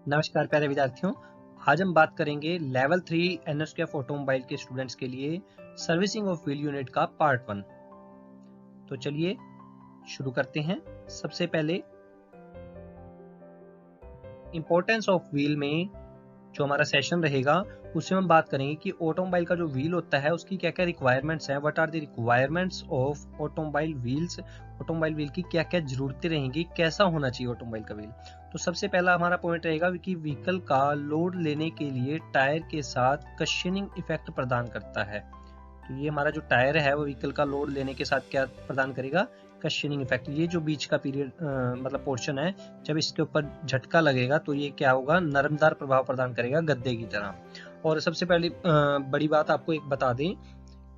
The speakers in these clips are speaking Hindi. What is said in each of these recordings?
नमस्कार प्यारे विद्यार्थियों, आज हम बात करेंगे लेवल 3 NSQF ऑटोमोबाइल के स्टूडेंट्स के लिए सर्विसिंग ऑफ व्हील यूनिट का पार्ट 1। तो चलिए शुरू करते हैं। सबसे पहले इंपॉर्टेंस ऑफ व्हील में जो हमारा सेशन रहेगा उसमें हम बात करेंगे कि ऑटोमोबाइल का जो व्हील होता है उसकी क्या क्या रिक्वायरमेंट्स हैं, what are the requirements of automobile wheels. Automobile wheel की क्या क्या जरूरतें रहेंगी, कैसा होना चाहिए ऑटोमोबाइल का व्हील। तो सबसे पहला हमारा पॉइंट रहेगा कि व्हीकल का लोड लेने के लिए टायर के साथ कशनिंग इफेक्ट प्रदान करता है। तो ये हमारा जो टायर है वो व्हीकल का लोड लेने के साथ क्या प्रदान करेगा, कशनिंग इफेक्ट। ये जो बीच का पीरियड मतलब पोर्शन है, जब इसके ऊपर झटका लगेगा तो ये क्या होगा, नरमदार प्रभाव प्रदान करेगा गद्दे की तरह। और सबसे पहली बड़ी बात आपको एक बता दें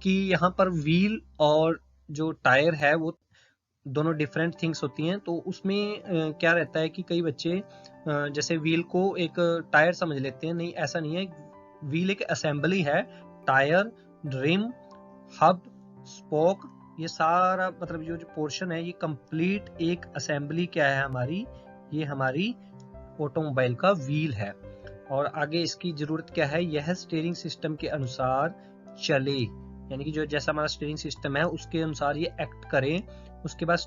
कि यहाँ पर व्हील और जो टायर है वो दोनों डिफरेंट थिंग्स होती हैं। तो उसमें क्या रहता है कि कई बच्चे जैसे व्हील को एक टायर समझ लेते हैं, नहीं ऐसा नहीं है। व्हील एक असेंबली है, टायर, रिम, हब, स्पोक, ये सारा मतलब जो पोर्शन है ये कंप्लीट एक असेंबली क्या है हमारी, ये हमारी ऑटोमोबाइल का व्हील है। और आगे इसकी जरूरत क्या है, यह स्टीयरिंग सिस्टम के अनुसार चले, यानी कि जो जैसा हमारा स्टीयरिंग सिस्टम है उसके अनुसार ये एक्ट करे। उसके बाद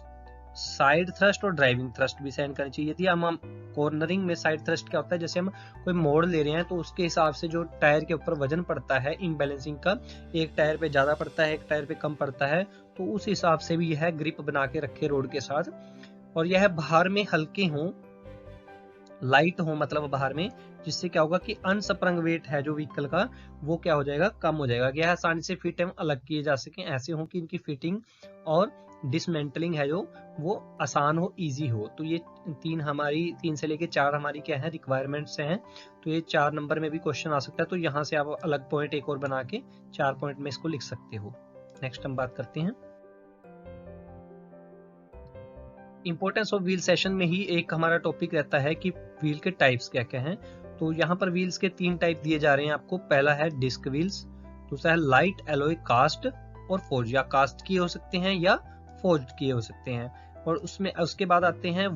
साइड थ्रस्ट और ड्राइविंग थ्रस्ट भी सेंड करनी चाहिए। यदि हम कॉर्नरिंग में साइड थ्रस्ट क्या होता है, जैसे हम कोई मोड़ ले रहे हैं तो उसके हिसाब से जो टायर के ऊपर वजन पड़ता है इम्बैलेंसिंग का, एक टायर पे ज्यादा पड़ता है एक टायर पे कम पड़ता है, तो उस हिसाब से भी यह ग्रिप बना के रखे रोड के साथ। और यह बाहर में हल्के हों, लाइट हो मतलब बाहर में, जिससे क्या होगा कि अनस्प्रंग वेट है जो व्हीकल का वो क्या हो जाएगा, कम हो जाएगा। यह आसानी से फिट एवं अलग किए जा सके, ऐसे हो कि इनकी फिटिंग और डिसमेंटलिंग है जो वो आसान हो, इजी हो। तो ये तीन से लेके 4 हमारी क्या है, रिक्वायरमेंट्स हैं। तो ये 4 नंबर में भी क्वेश्चन आ सकता है, तो यहाँ से आप अलग पॉइंट एक और बना के 4 पॉइंट में इसको लिख सकते हो। नेक्स्ट हम बात करते हैं इंपॉर्टेंस ऑफ व्हील सेशन में ही एक हमारा टॉपिक रहता है कि व्हील के टाइप्स क्या क्या हैं। तो यहाँ पर व्हील्स के 3 टाइप दिए जा रहे हैं आपको। पहला है डिस्क व्हील्स, दूसरा है लाइट एलॉय कास्ट और फोर्ज, या कास्ट किए हो सकते हैं या फोर्ज्ड किए हो सकते हैं। और उसके बाद आते हैं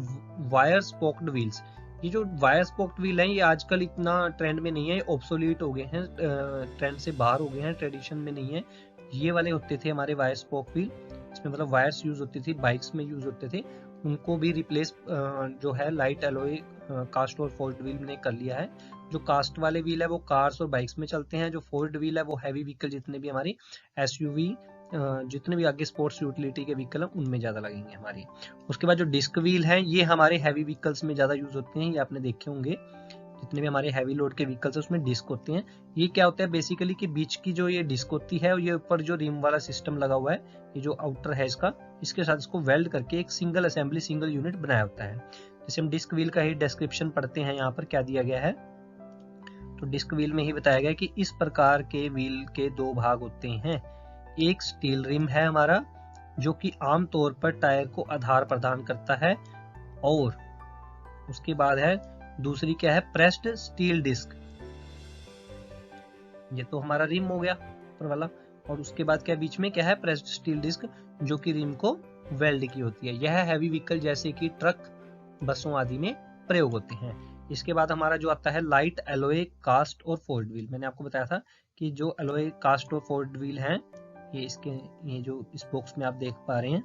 वायर स्पोक्ड व्हील्स। ये जो वायर स्पोक्ड व्हील है ये आजकल इतना ट्रेंड में नहीं है, ऑब्सोलीट हो गए हैं, ट्रेंड से बाहर हो गए हैं, ट्रेडिशन में नहीं है। ये वाले होते थे हमारे वायर स्पोक व्हील, इसमें मतलब वायर्स यूज होती थी, बाइक्स में यूज होते थे। उनको भी रिप्लेस जो है लाइट एलॉय कास्ट और फोर्ज्ड व्हील ने कर लिया है। जो कास्ट वाले व्हील है वो कार्स और बाइक्स में चलते हैं, जो फोर्ज्ड व्हील है वो हैवी व्हीकल जितने भी हमारी एसयूवी, जितने भी आगे स्पोर्ट्स यूटिलिटी के व्हीकल हैं उनमें ज्यादा लगेंगे हमारी। उसके बाद जो डिस्क व्हील है ये हमारे हैवी व्हीकल्स में ज्यादा यूज होते हैं, ये आपने देखे होंगे। जितने भी हमारे हैवी लोड के व्हीकल्स है उसमें डिस्क होते हैं। ये क्या होता है बेसिकली कि बीच की जो ये डिस्क होती है, ये ऊपर जो रिम वाला सिस्टम लगा हुआ है, ये जो आउटर है इसका, इसके साथ इसको वेल्ड करके एक सिंगल असेंबली, सिंगल यूनिट बनाया होता है। जैसे हम डिस्क व्हील का ही डिस्क्रिप्शन पढ़ते हैं, यहाँ पर क्या दिया गया है, तो डिस्क व्हील में ही बताया गया कि इस प्रकार के व्हील के 2 भाग होते हैं। एक स्टील रिम है हमारा, जो कि आमतौर पर टायर को आधार प्रदान करता है, और उसके बाद है दूसरी क्या है, प्रेस्ड स्टील डिस्क। ये तो हमारा रिम हो गया ऊपर वाला, और उसके बाद क्या बीच में क्या है, प्रेस्ड स्टील डिस्क, जो कि रिम को वेल्ड की होती है। यह हैवी व्हीकल जैसे कि ट्रक, बसों आदि में प्रयोग होते हैं। इसके बाद हमारा जो आता है लाइट एलॉय कास्ट और फोर्ज्ड व्हील। मैंने आपको बताया था कि जो एलॉय कास्ट और फोर्ज्ड व्हील हैं ये जो इस बॉक्स में आप देख पा रहे हैं,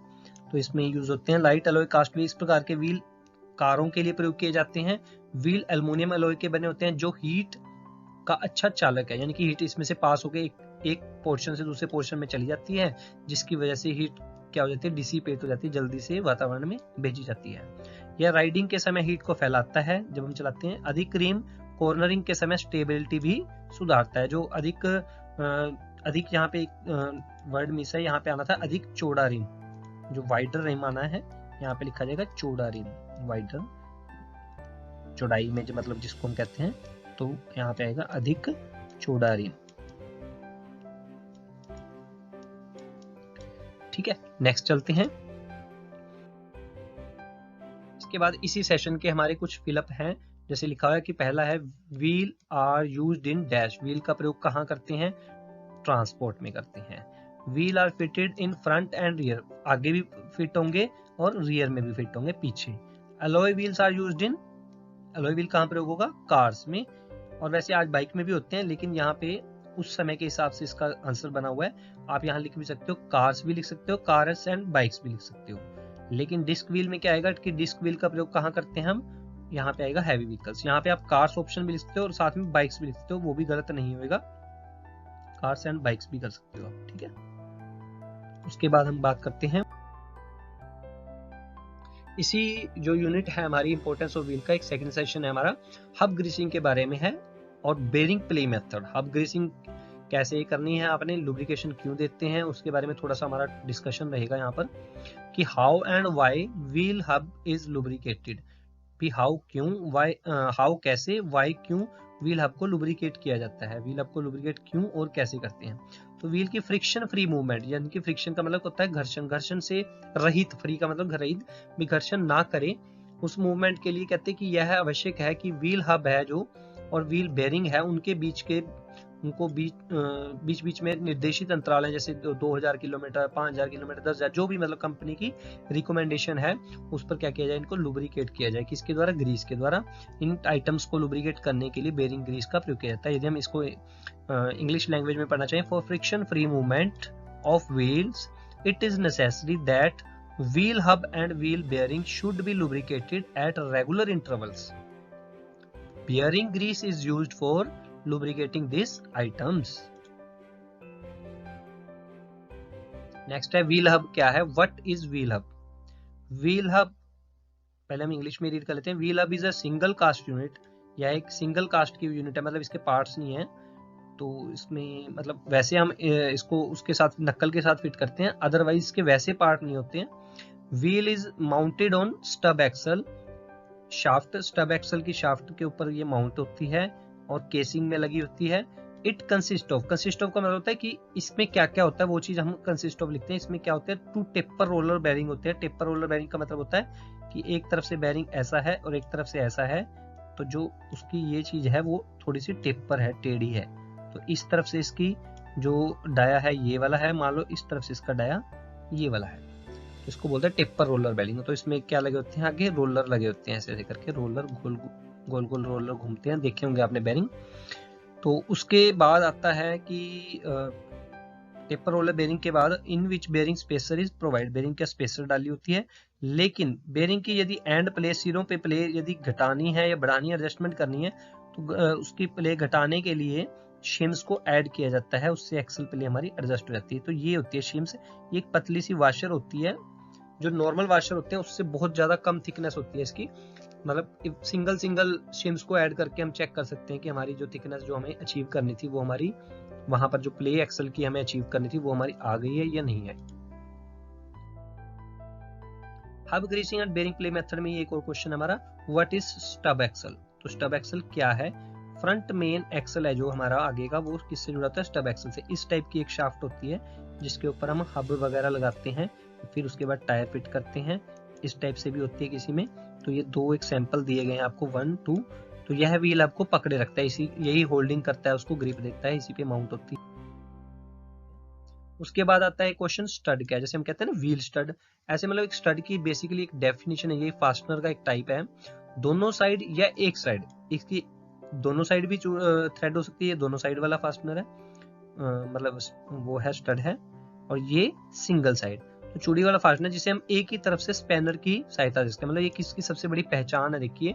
तो इसमें यूज होते हैं लाइट एलॉय कास्ट व्हील। इस प्रकार के व्हील कारों के लिए प्रयोग किए जाते हैं। व्हील एल्युमिनियम एलॉय के बने होते हैं, जो हीट का अच्छा चालक है, यानी कि हीट इसमें से पास होकर एक पोर्शन से दूसरे पोर्शन में चली जाती है, जिसकी वजह से हीट क्या हो जाती है, डिसिपेट हो जाती है, जल्दी से वातावरण में भेजी जाती है। यह राइडिंग के समय हीट को फैलाता है जब हम चलाते हैं। अधिक रिम कॉर्नरिंग के समय स्टेबिलिटी भी सुधारता है। जो अधिक यहाँ पे एक वर्ड मिस है, यहाँ पे आना था अधिक चौड़ा रिम, जो वाइडर रिम आना है, यहाँ पे लिखा जाएगा चौड़ा रिम, वाइडर चौड़ाई में जो मतलब जिसको हम कहते हैं, तो यहाँ पे आएगा अधिक चौड़ा रिम। ठीक है, नेक्स्ट चलते हैं। इसके बाद इसी सेशन के हमारे कुछ फिलअप हैं। जैसे लिखा है कि पहला है wheel are used in dash. Wheel का प्रयोग कहाँ करते हैं, ट्रांसपोर्ट में करते हैं। Wheel are fitted in front and rear, आगे भी फिट होंगे और रियर में भी फिट होंगे, पीछे। Alloy wheels are used in alloy wheel कहाँ प्रयोग होगा? कार्स में, और वैसे आज बाइक में भी होते हैं, लेकिन यहाँ पे उस समय के हिसाब से इसका आंसर बना हुआ है। आप यहाँ लिख भी सकते हो, कार्स भी लिख सकते हो, कार्स एंड बाइक्स भी लिख सकते हो। लेकिन डिस्क व्हील में क्या आएगा कि डिस्क व्हील का प्रयोग कहाँ करते हैं हम? यहाँ पे आएगा हैवी व्हीकल्स। यहाँ पे आप कार्स ऑप्शन भी लिख सकते हो और साथ में बाइक्स भी लिख सकते हो, वो भी गलत नहीं होगा, कार्स एंड बाइक्स भी कर सकते हो आप, ठीक है। उसके बाद हम बात करते हैं इसी जो यूनिट है हमारी इंपॉर्टेंस ऑफ व्हील का, एक सेकंड सेशन है हमारा हब ग्रीसिंग के बारे में है, और bearing play method. Hub greasing कैसे करनी है, आपने लुब्रिकेशन क्यों देते हैं, उसके बारे में थोड़ा सा हमारा डिस्कशन रहेगा यहाँ पर, कि how and why wheel hub is lubricated. भी हाउ क्यों, व्हाई हाउ कैसे, व्हाई क्यों व्हील हब को लुब्रिकेट किया जाता है, व्हील हब को लुब्रिकेट क्यों और कैसे करते हैं। तो व्हील की फ्रिक्शन फ्री मूवमेंट, यानी कि फ्रिक्शन का मतलब होता है घर्षण, घर्षण से रहित, फ्री का मतलब रहित, भी घर्षण ना करे, उस मूवमेंट के लिए कहते हैं कि यह आवश्यक है कि व्हील हब है जो और व्हील बेरिंग है उनके बीच के, उनको बीच बीच में निर्देशित अंतराल है, जैसे 2000 किलोमीटर, 5000 किलोमीटर, 10,000, जो भी मतलब कंपनी की रिकमेंडेशन है उस पर क्या किया जाए, इनको लुब्रिकेट किया जाए। किसके द्वारा? ग्रीस के द्वारा। इन आइटम्स को लुब्रिकेट करने के लिए बेरिंग ग्रीस का प्रयोग किया जाता है। यदि हम इसको इंग्लिश लैंग्वेज में पढ़ना चाहिए, for friction free movement of wheels it is necessary that wheel hub and wheel bearing should be lubricated at regular intervals. Bearing grease is used for lubricating these items. Next है व्हील हब क्या है, what is wheel hub. Wheel hub पहले हम इंग्लिश में रीड कर लेते हैं। Wheel hub is a single cast unit, या एक सिंगल कास्ट की यूनिट है, मतलब इसके पार्ट्स नहीं है, तो इसमें मतलब वैसे हम इसको उसके साथ नक्कल के साथ फिट करते हैं, अदरवाइज इसके वैसे पार्ट नहीं होते हैं। Wheel is mounted on stub axle, shaft, stub axle की शाफ्ट के ऊपर ये माउंट होती है और केसिंग में लगी होती है। It consist of, consist of का मतलब होता है कि इसमें क्या क्या होता है, वो चीज हम कंसिस्ट ऑफ लिखते हैं। इसमें क्या होता है, 2 टेपर रोलर बेरिंग होते हैं। टेपर रोलर बेरिंग का मतलब होता है कि एक तरफ से बेरिंग ऐसा है और एक तरफ से ऐसा है, तो जो उसकी ये चीज है वो थोड़ी सी टेपर है, टेढ़ी है। तो इस तरफ से इसकी जो डाया है ये वाला है, मान लो इस तरफ से इसका डाया ये वाला है, तो इसको बोलते हैं टेपर रोलर बेरिंग। तो इसमें क्या लगे होते हैं, आगे रोलर लगे होते हैं, ऐसे ऐसे करके रोलर गोल गोल गोल रोलर घूमते हैं, देखे होंगे आपने बेरिंग। तो उसके बाद आता है कि टेपर रोलर बेरिंग के बाद in which bearing spacer is provide, bearing का स्पेसर डाली होती है। लेकिन बेरिंग की यदि एंड प्ले, सिरों पे प्ले यदि घटानी है या बढ़ानी है, एडजस्टमेंट करनी है, तो उसकी प्ले घटाने के लिए शिम्स को ऐड किया जाता है, उससे एक्सल प्ले हमारी एडजस्ट हो जाती है। तो ये होती है शिम्स, ये एक पतली सी वाशर होती है, जो नॉर्मल वाशर होते हैं उससे बहुत ज्यादा कम थिकनेस होती है इसकी, मतलब सिंगल सिंगल शिम्स को ऐड करके हम चेक कर सकते हैं कि हमारी जो थिकनेस जो हमें अचीव करनी थी वो हमारी वहां पर जो प्ले एक्सल की हमें अचीव करनी थी वो हमारी आ गई है या नहीं है। Hub greasing and bearing play method में एक और क्वेश्चन हमारा, व्हाट इज स्टब एक्सल। तो स्टब एक्सल क्या है, फ्रंट मेन एक्सल है जो हमारा आगे का, वो किससे जुड़ा होता है, स्टब एक्सल से। इस टाइप की एक शाफ्ट होती है जिसके ऊपर हम हब वगैरह लगाते हैं, फिर उसके बाद टायर फिट करते हैं। इस टाइप से भी होती है किसी में। तो ये 2 एग्जांपल दिए गए हैं आपको, 1, 2। तो यह व्हील आपको पकड़े रखता है, इसी यही होल्डिंग करता है, उसको ग्रिप देता है, इसी पे माउंट होती है। उसके बाद आता है क्वेश्चन, स्टड क्या है। जैसे हम कहते हैं ना व्हील स्टड, ऐसे मतलब एक स्टड की बेसिकली एक डेफिनेशन है, ये फास्टनर का एक टाइप है। दोनों साइड या एक साइड, इसकी दोनों साइड भी थ्रेड हो सकती है, दोनों साइड वाला फास्टनर है, मतलब वो है स्टड है। और ये सिंगल साइड, तो चूड़ी वाला फास्टनर जिसे हम एक ही तरफ से स्पैनर की सहायता से, मतलब ये किसकी सबसे बड़ी पहचान है, देखिए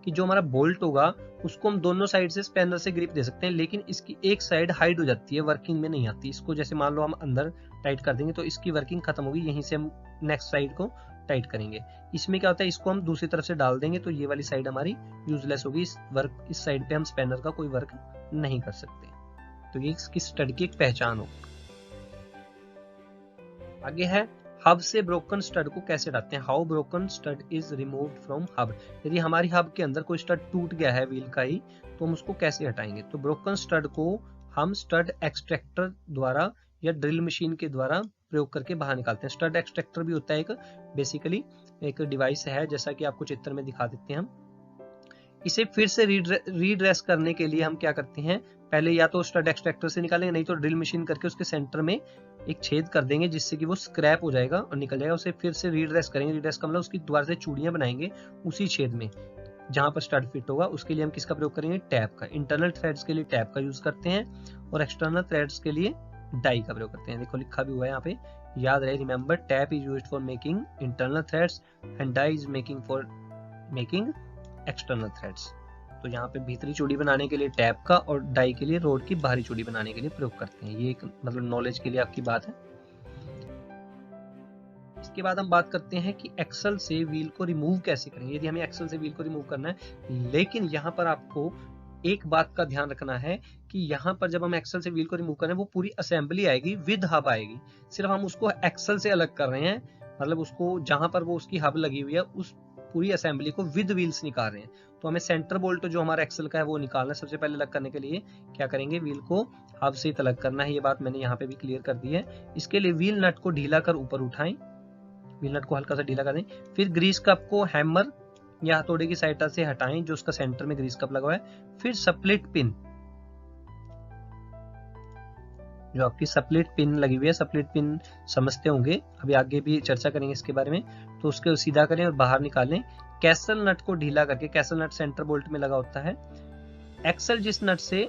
कि जो हमारा बोल्ट होगा उसको हम दोनों साइड से स्पैनर से ग्रिप दे सकते हैं, लेकिन इसकी एक साइड हाइड हो जाती है, वर्किंग में नहीं आती। इसको जैसे मान लो हम अंदर टाइट कर देंगे तो इसकी वर्किंग खत्म होगी, यहीं से हम नेक्स्ट साइड को टाइट करेंगे। इसमें क्या होता है, इसको हम दूसरी तरफ से डाल देंगे तो ये वाली साइड हमारी यूजलेस होगी, इस साइड पे हम स्पैनर का कोई वर्क नहीं कर सकते। तो ये इसकी स्टड की एक पहचान होगी। आगे है, हब से ब्रोकन स्टड को कैसे हटाते हैं, how broken stud is removed from hub. यदि हमारी हब के अंदर कोई स्टड टूट गया है व्हील का ही, तो हम उसको कैसे हटाएंगे। तो ब्रोकन स्टड को हम स्टड एक्सट्रैक्टर द्वारा या ड्रिल मशीन के द्वारा प्रयोग करके बाहर निकालते हैं। स्टड एक्सट्रैक्टर भी होता है एक, बेसिकली एक डिवाइस है, जैसा कि आपको चित्र में दिखा देते हैं हम। इसे फिर से रीड्रेस करने के लिए हम क्या करते हैं, पहले या तो स्टड एक्सट्रैक्टर से निकालेंगे, नहीं तो ड्रिल मशीन करके उसके सेंटर में एक छेद कर देंगे जिससे कि वो स्क्रैप हो जाएगा और निकल जाएगा। उसे फिर से रीड्रेस करेंगे, रीड्रेस का मतलब उसकी दोबारा से चूड़ियां बनाएंगे उसी छेद में, जहां पर स्टड फिट होगा उसके लिए हम किसका प्रयोग करेंगे, टैप का। इंटरनल थ्रेड्स के लिए टैप का यूज करते हैं और एक्सटर्नल थ्रेड्स के लिए डाई का प्रयोग करते हैं। देखो लिखा भी हुआ है यहाँ पे, याद रहे, remember tap is used for making internal threads and die is making for making external threads. तो यहाँ पे भीतरी चूड़ी बनाने के लिए टैप का और डाई के लिए रोड की बाहरी चूड़ी बनाने के लिए प्रयोग करते हैं। ये एक मतलब नॉलेज के लिए आपकी बात है। इसके बाद हम बात करते हैं कि एक्सल से व्हील को रिमूव कैसे करें, यदि हमें एक्सल से व्हील को रिमूव करना है। लेकिन यहाँ पर आपको एक बात का ध्यान रखना है कि यहाँ पर जब हम एक्सल से व्हील को रिमूव कर रहे हैं वो पूरी असेंबली आएगी विद हब आएगी, सिर्फ हम उसको एक्सल से अलग कर रहे हैं, मतलब उसको जहां पर वो उसकी हब लगी हुई है उस पूरी असेंबली को विद व्हील्स निकाल रहे हैं। तो हमें सेंटर बोल्ट जो हमारा एक्सल का है वो निकालना है। सबसे पहले अलग करने के लिए क्या करेंगे, व्हील को हब से अलग करना है। ये बात मैंने यहाँ पे भी क्लियर कर दी है। इसके लिए व्हील नट को ढीला कर ऊपर उठाएं, व्हील नट को हल्का सा ढीला कर दें। फिर ग्रीस कप को हैमर या हथौड़े की सहायता से हटाएं जो उसका सेंटर में ग्रीस कप लगा हुआ है। फिर स्प्लिट पिन, जो आपकी स्प्लिट पिन लगी हुई है, स्प्लिट पिन समझते होंगे, अभी आगे भी चर्चा करेंगे इसके बारे में, तो उसके सीधा करें और बाहर निकालें। कैसल नट को ढीला करके, कैसल नट सेंटर बोल्ट में लगा होता है। एक्सल जिस नट से,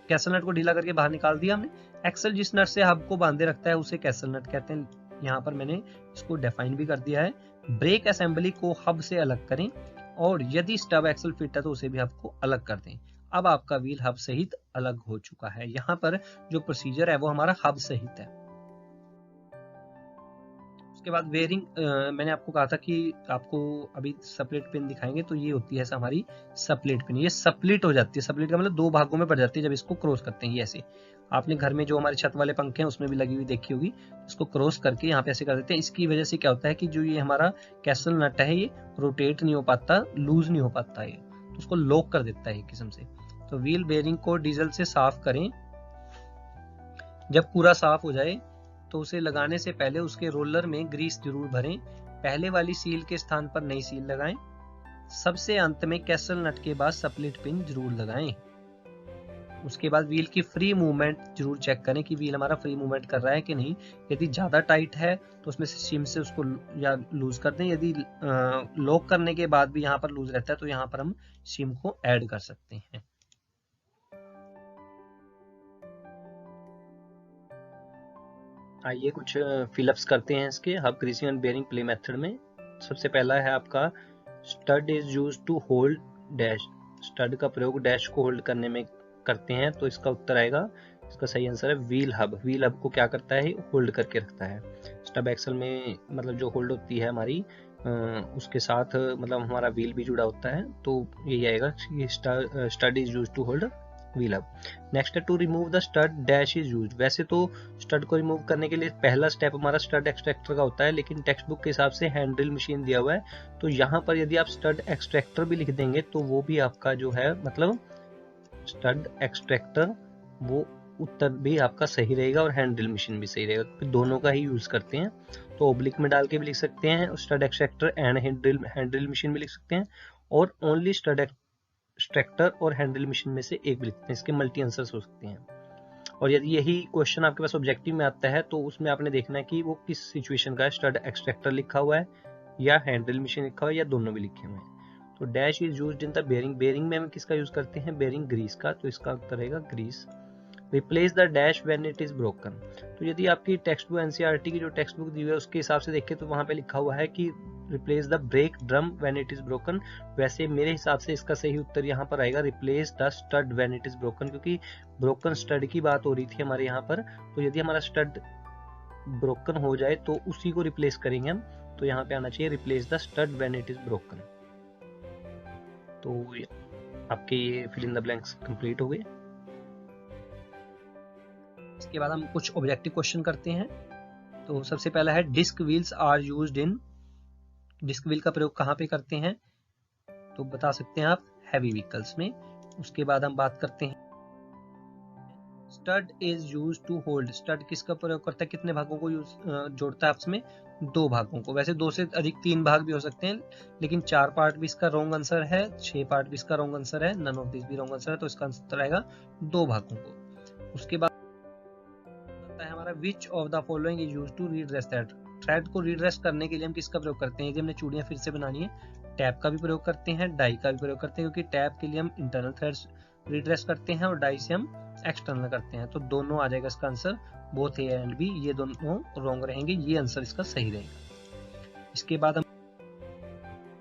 कैसल नट को ढीला करके बाहर निकाल दिया हमने। एक्सल जिस नट से हब को बांधे रखता है उसे कैसल नट कहते हैं। यहाँ पर मैंने इसको डिफाइन भी कर दिया है। ब्रेक असेंबली को हब से अलग करें और यदि स्टब एक्सल फिट है तो उसे भी हब को अलग कर दें। अब आपका व्हील हब सहित अलग हो चुका है। यहाँ पर जो प्रोसीजर है वो हमारा हब सहित है। उसके बाद वेयरिंग, मैंने आपको कहा था कि आपको अभी स्प्लिट पिन दिखाएंगे, तो ये होती है हमारी स्प्लिट पिन। ये स्प्लिट हो जाती है, स्प्लिट का मतलब दो भागों में पड़ जाती है जब इसको क्रॉस करते हैं। ये ऐसे आपने घर में जो हमारे छत वाले पंखे हैं उसमें भी लगी हुई देखी होगी, इसको क्रॉस करके यहाँ पे ऐसे कर देते हैं। इसकी वजह से क्या होता है कि जो ये हमारा कैसल नट है ये रोटेट नहीं हो पाता, लूज नहीं हो पाता, ये तो उसको लॉक कर देता है एक किस्म से। तो व्हील बेयरिंग को डीजल से साफ करें। जब पूरा साफ हो जाए तो उसे लगाने से पहले उसके रोलर में ग्रीस जरूर भरें। पहले वाली सील के स्थान पर नई सील लगाएं। सबसे अंत में कैसल नट के बाद स्प्लिट पिन जरूर लगाएं। उसके बाद व्हील की फ्री मूवमेंट जरूर चेक करें कि व्हील हमारा फ्री मूवमेंट कर रहा है कि नहीं। यदि ज्यादा टाइट है तो उसमें से सीम से उसको या लूज कर दें। यदि लॉक करने के बाद भी यहाँ पर लूज रहता है तो यहाँ पर हम सीम को ऐड कर सकते हैं। आइए कुछ फिलअप्स करते हैं इसके hub greasing and bearing play method में। सबसे पहला है आपका stud is use to hold dash. Stud का प्रयोग डैश को होल्ड करने में करते हैं, तो इसका उत्तर आएगा, इसका सही आंसर है व्हील हब। व्हील हब को क्या करता है, होल्ड करके रखता है। स्टब एक्सल में मतलब जो होल्ड होती है हमारी, उसके साथ मतलब हमारा व्हील भी जुड़ा होता है, तो यही आएगा stud is use to hold wheel hub. Next है to remove the stud dash is use. वैसे तो स्टड को रिमूव करने के लिए पहला स्टेप हमारा स्टड एक्सट्रैक्टर का होता है, लेकिन टेक्स्ट बुक के हिसाब से हैंड ड्रिल मशीन दिया हुआ है, तो यहाँ पर यदि आप स्टड एक्सट्रैक्टर भी लिख देंगे तो वो भी आपका जो है मतलब स्टड एक्सट्रैक्टर, वो उत्तर भी आपका सही रहेगा और हैंड ड्रिल मशीन भी सही रहेगा, तो दोनों का ही यूज करते हैं। तो ओब्लिक में डाल के भी लिख सकते हैं stud extractor and hand drill machine भी लिख सकते हैं, और ओनली स्टड एक्सट्रैक्टर और हैंडल मशीन में से एक भी लिखते हैं। इसके मल्टी आंसर्स हो सकते हैं। और यदि यही क्वेश्चन आपके पास ऑब्जेक्टिव में आता है तो उसमें आपने देखना है कि वो किस सिचुएशन का है, स्टड एक्सट्रैक्टर लिखा हुआ है या हैंडल मशीन लिखा हुआ है या दोनों भी लिखे हुए हैं। तो dash is used in the bearing. Bearing में हम किसका यूज करते हैं, बेयरिंग ग्रीस का, तो इसका उत्तर रहेगा grease. Replace the dash when it is broken. तो यदि आपकी टेक्स्ट बुक एनसीईआरटी की जो टेक्स्ट बुक दी हुई है उसके हिसाब से देखें तो वहां पे लिखा हुआ है कि replace the break drum when it is broken. वैसे मेरे हिसाब से इसका सही उत्तर यहाँ पर आएगा replace the stud when it is broken, क्योंकि ब्रोकन स्टड की बात हो रही थी हमारे यहाँ पर। तो यदि हमारा स्टड ब्रोकन हो जाए तो उसी को रिप्लेस करेंगे हम, तो यहाँ पे आना चाहिए replace the stud when it is broken. तो आपके ये fill in the blanks complete हो गए। इसके बाद हम कुछ ऑब्जेक्टिव क्वेश्चन करते हैं। तो सबसे पहला है disc wheels are used in. Disc wheel का प्रयोग कहाँ पे करते हैं, तो बता सकते हैं आप, हैवी व्हीकल्स में। उसके बाद हम बात करते हैं stud is use to hold. Stud किसका प्रयोग करता है, कितने भागों को जोड़ता है आपस में, दो भागों को। वैसे दो से अधिक तीन भाग भी हो सकते हैं, लेकिन 4 पार्ट भी इसका रॉन्ग आंसर है, 6 पार्ट भी इसका रॉन्ग आंसर है, नन ऑफ दिस भी रॉन्ग आंसर है, तो इसका आंसर आएगा 2 भागों को। उसके बाद हमारा which of the following is used to redress thread. Thread को रीड्रेस करने के लिए हम किसका प्रयोग करते हैं, यदि हमने चूड़ियां फिर से बनानी है टैब का भी प्रयोग करते हैं, डाई का भी प्रयोग करते हैं, क्योंकि टैब के लिए हम इंटरनल थ्रेड्स रिड्रेस करते हैं और डाई से हम एक्सटर्नल करते हैं। तो दोनों आ जाएगा इसका answer, both A and B, ये दोनों रॉन्ग रहेंगे, ये आंसर इसका सही रहेगा। इसके बाद हम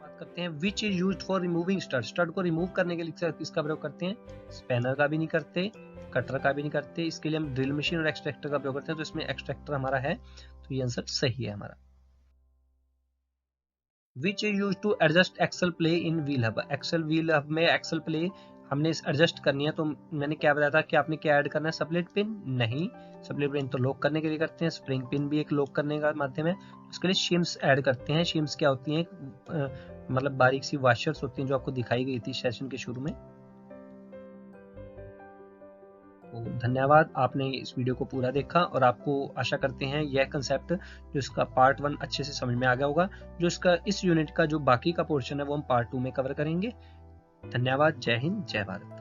बात करते हैं विच is used for removing stud. Stud को रिमूव करने के लिए इसका प्रयोग करते हैं, स्पैनर का भी नहीं करते, कटर का भी नहीं करते, इसके लिए हम ड्रिल मशीन और एक्सट्रैक्टर का प्रयोग करते हैं। तो इसमें एक्सट्रैक्टर हमारा है, तो ये आंसर सही है हमारा। Which is used to adjust axle play in wheel hub. Axle wheel hub में एक्सल प्ले हमने एडजस्ट करनी है, तो मैंने क्या बताया था कि आपने क्या ऐड करना है, स्प्लिट पिन नहीं, स्प्लिट पिन तो लॉक करने के लिए करते हैं, स्प्रिंग पिन भी एक लॉक करने का माध्यम है, इसके लिए शिम्स ऐड करते हैं। शिम्स क्या होती हैं, मतलब बारीक सी वाशर्स होती हैं जो आपको दिखाई गई थी सेशन के शुरू में। तो धन्यवाद, आपने इस वीडियो को पूरा देखा और आपको आशा करते हैं यह कंसेप्ट जो इसका पार्ट 1 अच्छे से समझ में आ गया होगा। जो इसका इस यूनिट का जो बाकी का पोर्शन है वो हम पार्ट 2 में कवर करेंगे। धन्यवाद, जय हिंद, जय भारत।